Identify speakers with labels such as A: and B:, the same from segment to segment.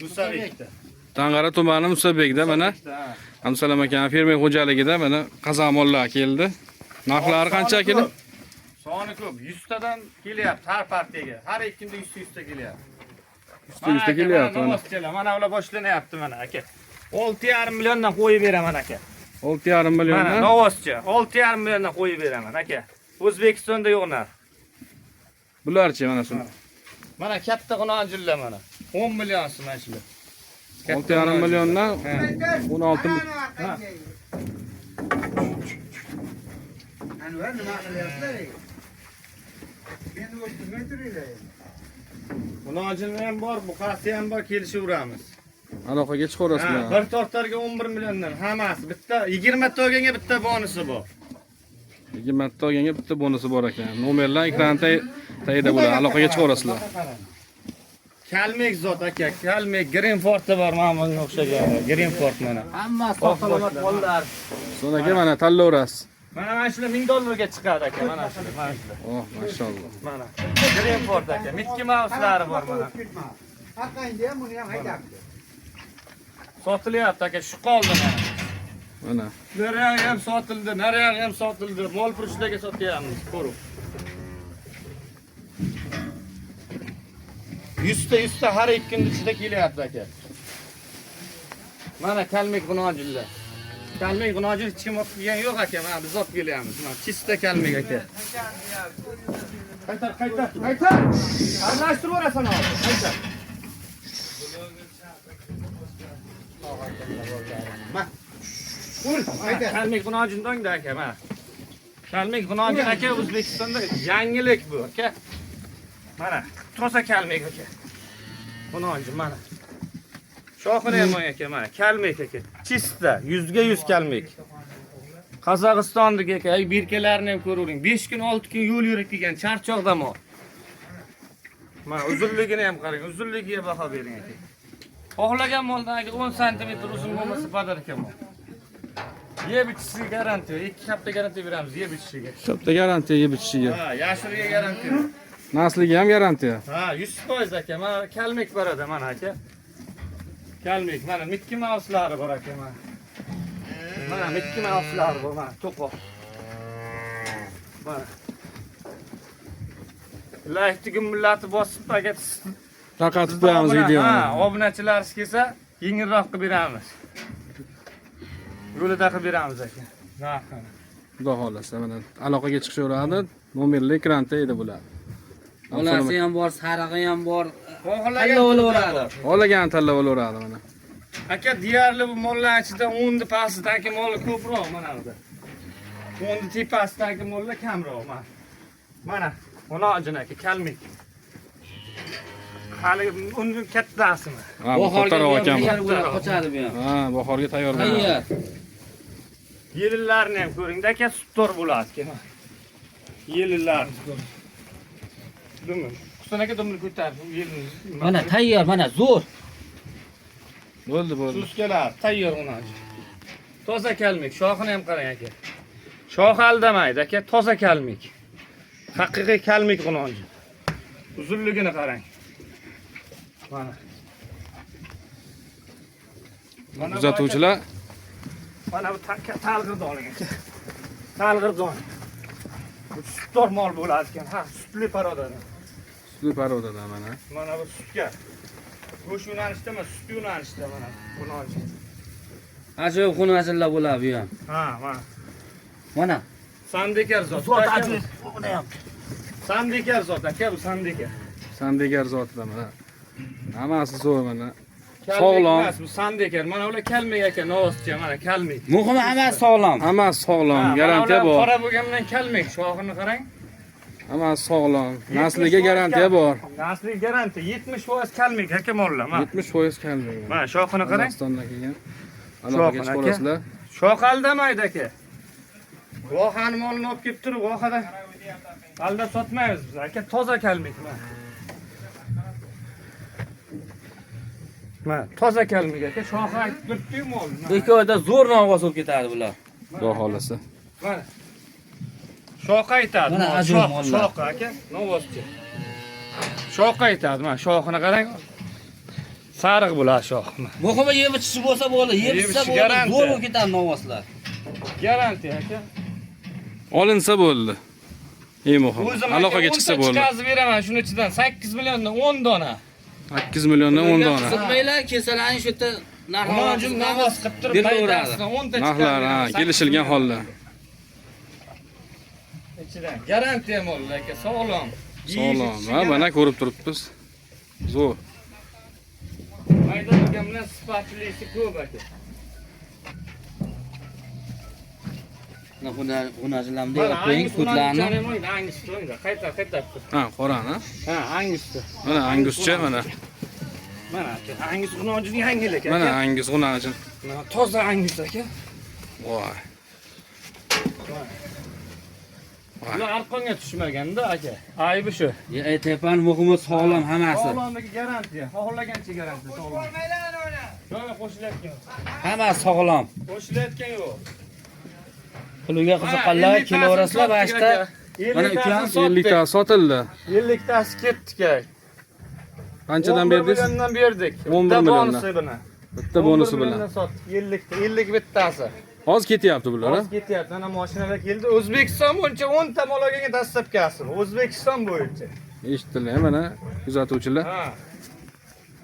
A: Musabekda.
B: Tangara tumani Musabekda mana Hamsalam aka fermer xo'jaligida mana qazamollar keldi. Narxlari qancha kilo?
A: Soni ko'p. 100 tadan kelyapti har partiyaga. Har ikkindi 100 ta kelyapti.
B: 100 ta kelyapti
A: mana. Mana ular boshlanyapti mana aka. 6,5 milliondan qo'yib beraman aka.
B: 6,5 milliondan.
A: Mana novoschi 6,5 milliondan qo'yib beraman aka. O'zbekistonda yo'q narx.
B: Bularchi mana shu.
A: Mana katta qononjillar mana. 10 million mana shular.
B: 6,5 milliondan 16
C: Anvar nima qilyaptilar? Endi o'tmay turinglar.
A: Qononjillar ham bor, buqasi ham bor, kelishaveramiz.
B: aloqaga chiqarasizlar.
A: Bir tortarga 11 milliondan hammasi bitta 20 ta olganga bitta bonusi bor.
B: 20 ta olganga bitta bonusi bor ekan. Nomerlar ekranda tayida bo'ladi. Aloqaga chiqarasizlar.
A: Kalmek zot aka, Kalmek Greenfordda bor mana bunga o'xshagan. Greenford mana.
C: Hammasi
A: Salomat qo'llar.
B: So'nga mana tanlayverasiz.
A: Mana shular 1000 dollarga chiqadi aka, mana shular, mana shular.
B: Oh, mashalloh.
A: Mana Greenford aka, Mickey Mouse'lari bor mana.
C: Haqqingda ham buni ham haydabdi.
A: Sotilyapti aka, shu qoldi mana.
B: Mana.
A: Nariyog'i ham sotildi, nariyog'i ham sotildi. Mol purushlarga sotyapmiz, ko'rib. 100 ta har ikkindi ichida kelyapti aka. Mana Kalmek g'unojillar. Kalmek g'unojil hech kim olib kelgan yo'q aka, mana biz olib kelyapmiz. Mana chista Kalmek aka. Qaytar. Aralashtirib o'rasan hozir. Qaytar. Kalmek g'unojindongda aka, mana. Kalmek g'unojin aka O'zbekistonda yangilik bu aka. Mana toza Kalmek aka. G'unojin mana. Shoxini ham aka mana Kalmek aka. Chista 100 ga 100 Kalmek. Qozog'istondagi aka, birkalarini ham ko'ravering. 5 kun 6 kun yo'l yurib kelgan charchoqda mol. Mana uzunligini ham qarang, uzunligiga baho bering aka. Xohlagan moldan aka 10 sm uzun bo'lmasa podarka ekan mol. Yeb ichishga garantiya, 2 hafta garantiya beramiz yeb ichishga.
B: Hafta garantiya yeb ichishiga.
A: Ha, yashiriga garantiya.
B: Nasliga ham garantiya.
A: Ha, 100% aka. Mana Kalmek boradi mana aka. Kalmek mana Mickey Mouse'lari bor aka mana. Mana Mickey Mouse'lari bor mana, to'qoq. Mana. Like millati bosib aka
B: Tarqatib qo'yamiz videoni.
A: Ha, obunachilarimiz kelsa, yengilroq qilib beramiz. Yo'lida qilib beramiz aka. Narxini.
B: Xudo xolasa mana aloqaga chiqishaveradi. Nomerli ekranda edi bular.
C: Bolasi ham bor, sarig'i ham bor.
A: Xohlagan
C: olaveradi.
B: Olagan tanlab olaveradi mana.
A: aka deyarli bu mollar ichida 10 ni pastidagi mollar ko'proq mana bu. 10 ni tepasidagi mollar kamroq mana. Mana G'unojin aka Kalmek. Hali undan kattasimi?
B: Ha, bu kattaroq ekan bu.
C: Qochadi bu ham.
B: Ha, bahorga tayyor bo'ladi.
C: Tayyor.
A: Yelillarni ham ko'ring, aka suttor bo'ladi aka. Yelillar. Dumni. Husan aka dumni ko'tar.
C: Mana tayyor, mana zo'r.
B: Bo'ldi.
A: Suskalar tayyor G'unojin. Toza Kalmek, shoxini ham qarang aka. Shoxi aldamaydi aka, toza Kalmek. Haqiqiy Kalmek G'unojin. Uzunligini qarang. Mana.
B: Kuzatuvchilar
A: Mana bu talg'irdon aka. Talg'irdon. Bu suttor mol bo'ladi ekan. Ha, sutli parodadan.
B: sutli parodadan mana.
A: Mana bu sutga. Go'sht yo'nalishda emas, sut yo'nalishda mana G'unojin.
C: Ajoyib xunasizlar bo'ladi bu ham.
A: Ha, mana.
C: Mana.
A: Sandekar zot.
C: Zot ajoyib. Buni ham.
A: Sandekar zot aka, bu Sandekar.
B: Sandegar zotidan mana. Hammasi zo'r mana.
A: Sog'lom. Bu Sandekar. Mana ular Kalmek aka, novostcha mana Kalmek.
C: Muhimi hammasi sog'lom.
B: Hammasi sog'lom, garantiya bor.
A: Qora bo'lgandan Kalmek, shoxini qarang.
B: Hammasi sog'lom. Nasliga garantiya bor.
A: Nasliga garantiya 70% Kalmek aka mollar. Mana
B: 70% Kalmek.
A: Mana shoxini qarang.
B: Qozog'istondan kelgan. Aloqaga chiqarasizlar.
A: Shox aldamaydi aka. Vohani molini olib kelib turib, vohada aldab sotmaymiz biz aka, toza Kalmek mana. Mana toza Kalmek aka, shoxi aytib turibdi mol.
C: Bekoda zo'r novvos bo'lib ketadi bular.
B: Xudo xolasa.
A: Mana. Shoxi aytadi.
C: Mana ajoyib mollar.
A: Shoxi aka, novvoschi. Shoxi aytadi, mana shoxini qarang. Sariq bular shoh.
C: Muhimi yeb ichishi bo'lsa bo'ldi. Yeb
A: Yeb
C: ichsa
A: ichishi
C: bo'ldi.
A: garanti.
C: Zo'r bo'lib ketadi novvoslar.
A: Garantiya aka.
B: Olinsa bo'ldi. Eng muhimi.
A: O'zim
B: Aloqaga chiqsa bo'ldi.
A: Chiqazib beraman shuning ichidan 8 milliondan 10 dona.
B: 8 milliondan 10 dona.
C: Sizmaylar kelsalarning shu yerda
A: Nahojim navos qilib turib
C: beraveradi.
A: 10 ta
B: Narxlar ha, kelishilgan holda.
A: ichidan. Garantiya mo'l aka, sog'lom.
B: Sog'lom. Ha, mana ko'rib turibmiz. Zo'r.
A: Maydonga bilan sifatlisi ko'p aka.
C: Xunajilamda yo'qing, putlarni.
A: Qayta.
B: Ha, qorani.
A: Ha, angusda.
B: Mana anguscha mana.
A: Mana aka, angus xunojini yangil aka.
B: Mana angus xunajin.
A: Mana toza angus aka.
B: Voy.
A: Bular arqonga tushmaganda aka. Aybi shu.
C: Aytyapman, muhimi sog'lom hammasi.
A: Sog'lomligi garantiya. Xohlagancha garantiya sog'lom. Yo'q, qo'shilayotgan.
C: Hammasi sog'lom.
A: Qo'shilayotgan yo'q.
C: Puliga qiziqqanlar kelaverasizlar bashta. Mana ukam
B: 50 ta sotildi.
A: 50 tasi ketdik aka.
B: Qanchadan berdingiz?
A: 11 milliondan berdik.
B: 11
A: Bitta
B: milliondan.
A: bonusi bilan.
B: Bitta bonusi
A: 11
B: bilan.
A: milliondan sotdik. 50 ta, 50 bittasi.
B: Hozir ketyapti bular, ha?
A: Hozir ketyapti. Mana mashinalar keldi. O'zbekiston bo'yicha 10 ta malagaga dastlabkasi. O'zbekiston bo'yicha.
B: Eshitdilar, mana kuzatuvchilar.
A: Ha.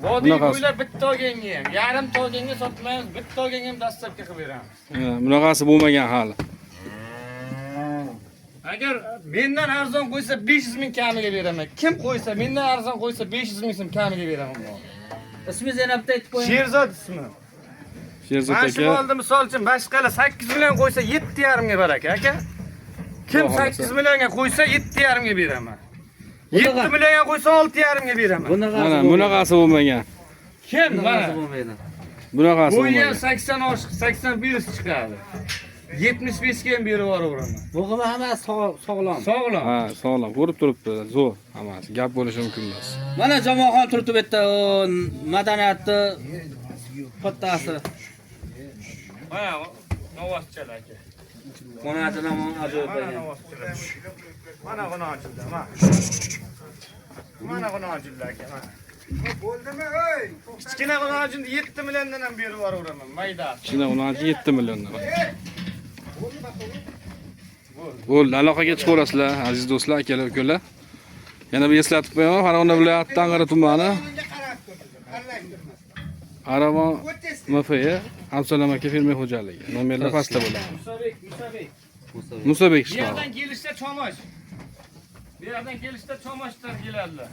A: Vodiy
B: Bunaqasi.
A: bo'ylab bitta olganga ham, yarim olganga sotmaymiz, bitta olganga ham dastlabki qilib beramiz.
B: Ha, bunaqasi bo'lmagan hali.
A: Agar mendan arzon qo'ysa 500 ming kamiga beraman. Kim qo'ysa, mendan arzon qo'ysa 500 ming so'm kamiga beraman.
C: Ismingizni yana bitta aytib qo'ying.
A: Sherzod ismi.
B: Sherzod
A: Mana shu
B: aka.
A: oldi misol uchun boshqalar 8 million qo'ysa 7,5 ga baraka aka. Kim
B: Xudo xohlasa.
A: 8 millionga qo'ysa 7,5 ga beraman.
C: Bunaqa.
A: 7 millionga qo'ysa 6,5 ga beraman.
B: Mana bunaqasi bo'lmagan.
A: Kim mana?
C: bo'lmaydi.
B: Bunaqasi
A: Bu yer
B: bo'lmagan.
A: 80 oshiq, 81 chiqadi. 75 ga ham berib yuboraman.
C: Muhimi hammasi sog'lom.
A: Sog'lom.
B: Ha, sog'lom. Ko'rib turibdi. Zo'r hammasi. Gap bo'lishi mumkin emas.
C: Mana Jamoxon turibdi bu yerda madaniyatni pattasi.
A: Mana novoschalar aka.
C: Qo'natilamon ajoyib
A: Mana
C: bo'lgan.
A: novoschalar. Mana g'unojillar, mana. Mana g'unojillar aka, mana. Bo'ldimi, ey? Kichkina g'unojilni 7 milliondan ham berib yuboraman, maydasi.
B: Kichkina ularchi 7 milliondan. Bo'ldi, aloqaga chiqaverasizlar, aziz do'stlar, akalar, ukalar. Yana bir eslatib qo'yaman, Farg'ona viloyati Ang'ara tumani. Aravon MFE Absalom aka fermer xo'jaligi. Nomerlar pastda bo'ladi.
A: Musabek.
B: Musabek
A: Bu
B: shikoy.
A: yerdan kelishda chomosh. Bu yerdan kelishda chomoshdan keladilar.